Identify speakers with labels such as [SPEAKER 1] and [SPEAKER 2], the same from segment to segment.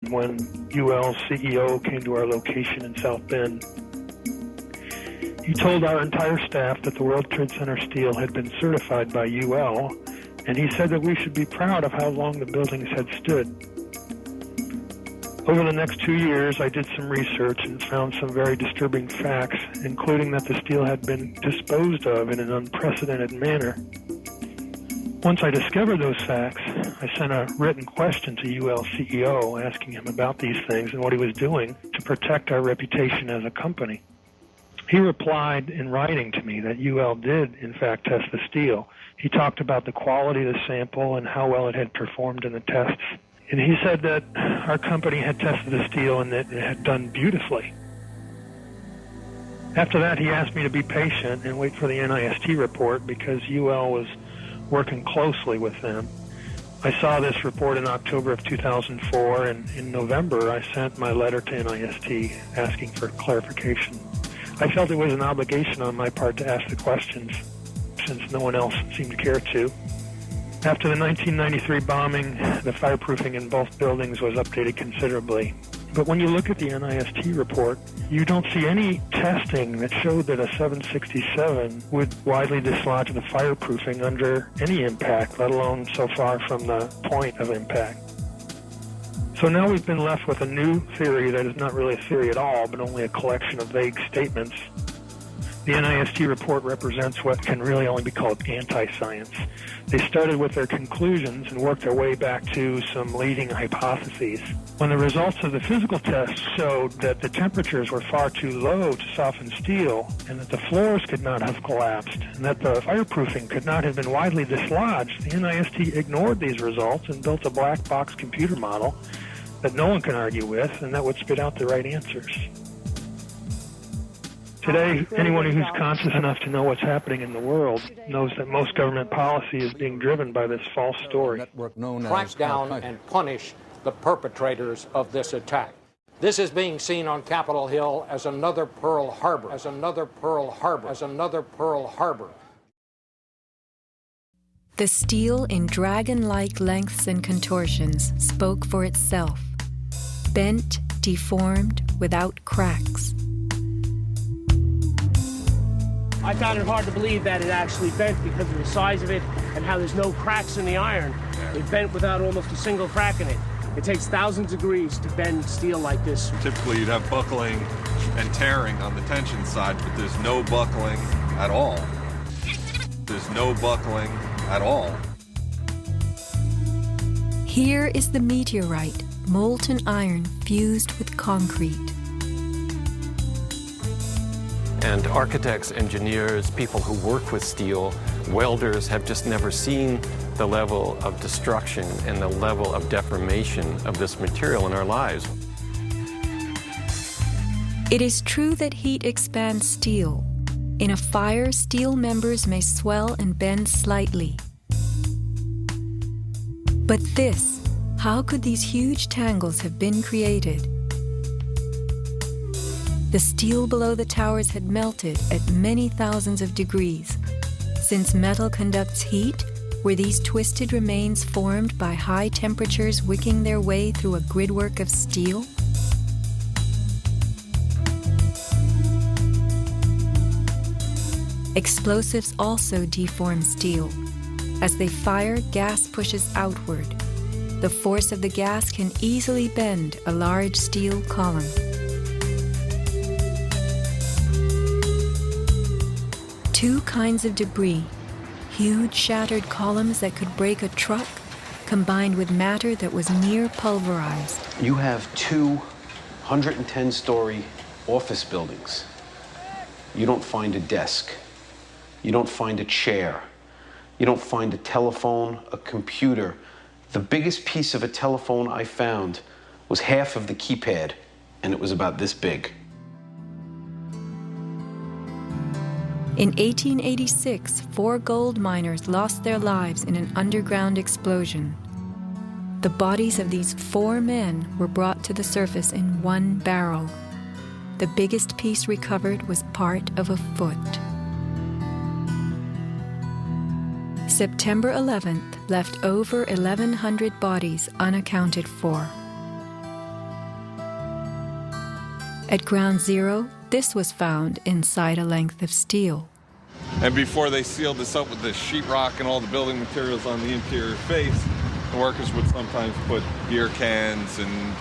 [SPEAKER 1] when UL's CEO came to our location in South Bend. He told our entire staff that the World Trade Center steel had been certified by UL, and he said that we should be proud of how long the buildings had stood. Over the next 2 years, I did some research and found some very disturbing facts, including that the steel had been disposed of in an unprecedented manner. Once I discovered those facts, I sent a written question to UL CEO asking him about these things and what he was doing to protect our reputation as a company. He replied in writing to me that UL did, in fact, test the steel. He talked about the quality of the sample and how well it had performed in the tests. And he said that our company had tested the steel and that it had done beautifully. After that, he asked me to be patient and wait for the NIST report because UL was working closely with them. I saw this report in October of 2004, and in November, I sent my letter to NIST asking for clarification. I felt it was an obligation on my part to ask the questions, since no one else seemed to care to. After the 1993 bombing, the fireproofing in both buildings was updated considerably. But when you look at the NIST report, you don't see any testing that showed that a 767 would widely dislodge the fireproofing under any impact, let alone so far from the point of impact. So now we've been left with a new theory that is not really a theory at all, but only a collection of vague statements. The NIST report represents what can really only be called anti-science. They started with their conclusions and worked their way back to some leading hypotheses. When the results of the physical tests showed that the temperatures were far too low to soften steel and that the floors could not have collapsed and that the fireproofing could not have been widely dislodged, the NIST ignored these results and built a black box computer model that no one can argue with and that would spit out the right answers. Today, anyone who's conscious enough to know what's happening in the world knows that most government policy is being driven by this false story.
[SPEAKER 2] Crack down and punish the perpetrators of this attack. This is being seen on Capitol Hill as another Pearl Harbor, as another Pearl Harbor, as another Pearl Harbor.
[SPEAKER 3] The steel in dragon-like lengths and contortions spoke for itself, bent, deformed, without cracks.
[SPEAKER 4] I found it hard to believe that it actually bent because of the size of it and how there's no cracks in the iron. It bent without almost a single crack in it. It takes thousands of degrees to bend steel like this.
[SPEAKER 5] Typically you'd have buckling and tearing on the tension side, but there's no buckling at all. There's no buckling at all.
[SPEAKER 3] Here is the meteorite, molten iron fused with concrete.
[SPEAKER 6] And architects, engineers, people who work with steel, welders have just never seen the level of destruction and the level of deformation of this material in our lives.
[SPEAKER 3] It is true that heat expands steel. In a fire, steel members may swell and bend slightly. But this, how could these huge tangles have been created? The steel below the towers had melted at many thousands of degrees. Since metal conducts heat, were these twisted remains formed by high temperatures wicking their way through a gridwork of steel? Explosives also deform steel. As they fire, gas pushes outward. The force of the gas can easily bend a large steel column. Two kinds of debris, huge shattered columns that could break a truck, combined with matter that was near pulverized.
[SPEAKER 7] You have 2 110-story office buildings. You don't find a desk. You don't find a chair. You don't find a telephone, a computer. The biggest piece of a telephone I found was half of the keypad, and it was about this big.
[SPEAKER 3] In 1886, 4 gold miners lost their lives in an underground explosion. The bodies of these 4 men were brought to the surface in one barrel. The biggest piece recovered was part of a foot. September 11th left over 1,100 bodies unaccounted for. At Ground Zero, this was found inside a length of steel.
[SPEAKER 5] And before they sealed this up with the sheetrock and all the building materials on the interior face, the workers would sometimes put beer cans, and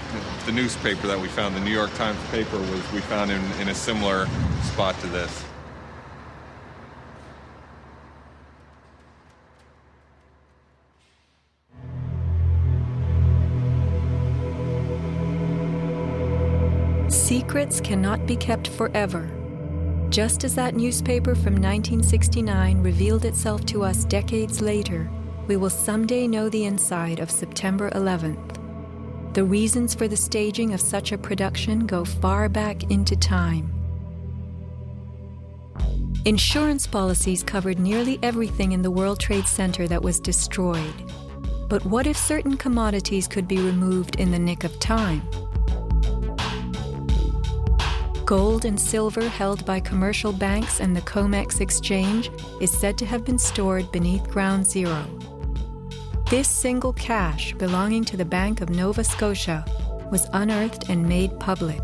[SPEAKER 5] the newspaper that we found, the New York Times paper, we found in a similar spot to this.
[SPEAKER 3] Secrets cannot be kept forever. Just as that newspaper from 1969 revealed itself to us decades later, we will someday know the inside of September 11th. The reasons for the staging of such a production go far back into time. Insurance policies covered nearly everything in the World Trade Center that was destroyed. But what if certain commodities could be removed in the nick of time? Gold and silver held by commercial banks and the COMEX exchange is said to have been stored beneath Ground Zero. This single cache belonging to the Bank of Nova Scotia was unearthed and made public.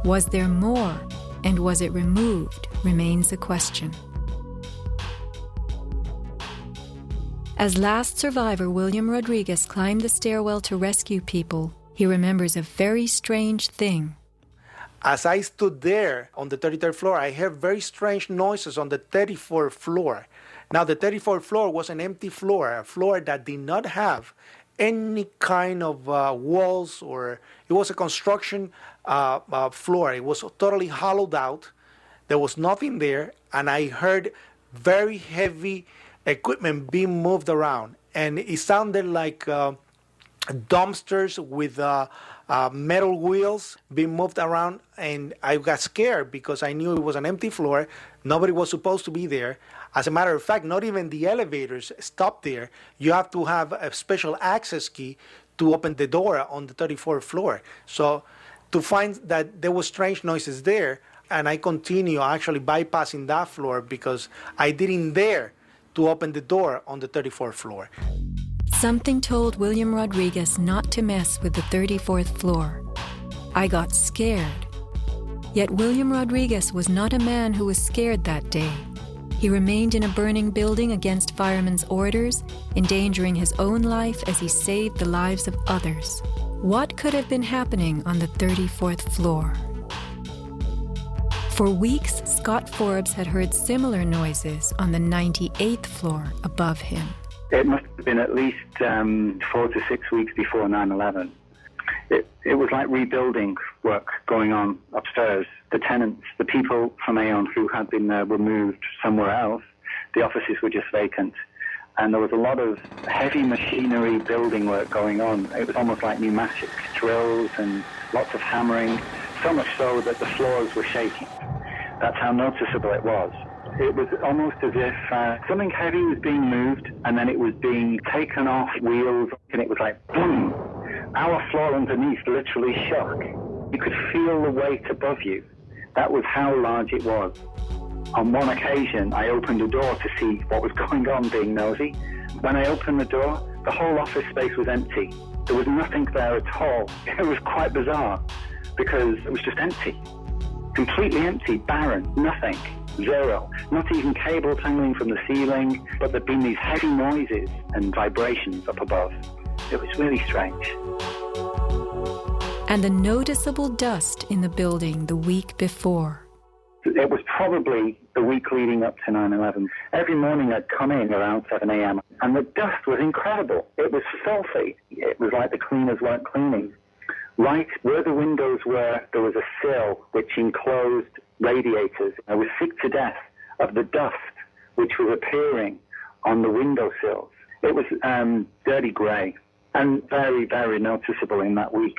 [SPEAKER 3] Was there more, and was it removed, remains a question. As last survivor William Rodriguez climbed the stairwell to rescue people, he remembers a very strange thing.
[SPEAKER 8] As I stood there on the 33rd floor, I heard very strange noises on the 34th floor. Now, the 34th floor was an empty floor, a floor that did not have any kind of walls, or it was a construction floor. It was totally hollowed out. There was nothing there, and I heard very heavy equipment being moved around. And it sounded like dumpsters with metal wheels being moved around, and I got scared because I knew it was an empty floor. Nobody was supposed to be there. As a matter of fact, not even the elevators stopped there. You have to have a special access key to open the door on the 34th floor. So to find that there were strange noises there, and I continue actually bypassing that floor because I didn't dare to open the door on the 34th floor.
[SPEAKER 3] Something told William Rodriguez not to mess with the 34th floor. I got scared. Yet William Rodriguez was not a man who was scared that day. He remained in a burning building against firemen's orders, endangering his own life as he saved the lives of others. What could have been happening on the 34th floor? For weeks, Scott Forbes had heard similar noises on the 98th floor above him.
[SPEAKER 9] It must have been at least 4 to 6 weeks before 9/11. It was like rebuilding work going on upstairs. The tenants, the people from Aon who had been removed somewhere else, the offices were just vacant. And there was a lot of heavy machinery building work going on. It was almost like pneumatic drills and lots of hammering, so much so that the floors were shaking. That's how noticeable it was. It was almost as if something heavy was being moved and then it was being taken off wheels, and it was like, boom! Our floor underneath literally shook. You could feel the weight above you. That was how large it was. On one occasion, I opened a door to see what was going on, being nosy. When I opened the door, the whole office space was empty. There was nothing there at all. It was quite bizarre because it was just empty. Completely empty, barren, nothing, zero. Not even cables hanging from the ceiling, but there'd been these heavy noises and vibrations up above. It was really strange.
[SPEAKER 3] And the noticeable dust in the building the week before.
[SPEAKER 9] It was probably the week leading up to 9/11. Every morning I'd come in around 7 a.m. and the dust was incredible. It was filthy. It was like the cleaners weren't cleaning. Right where the windows were, there was a sill which enclosed radiators. I was sick to death of the dust which was appearing on the windowsills. It was dirty grey and very, very noticeable in that week.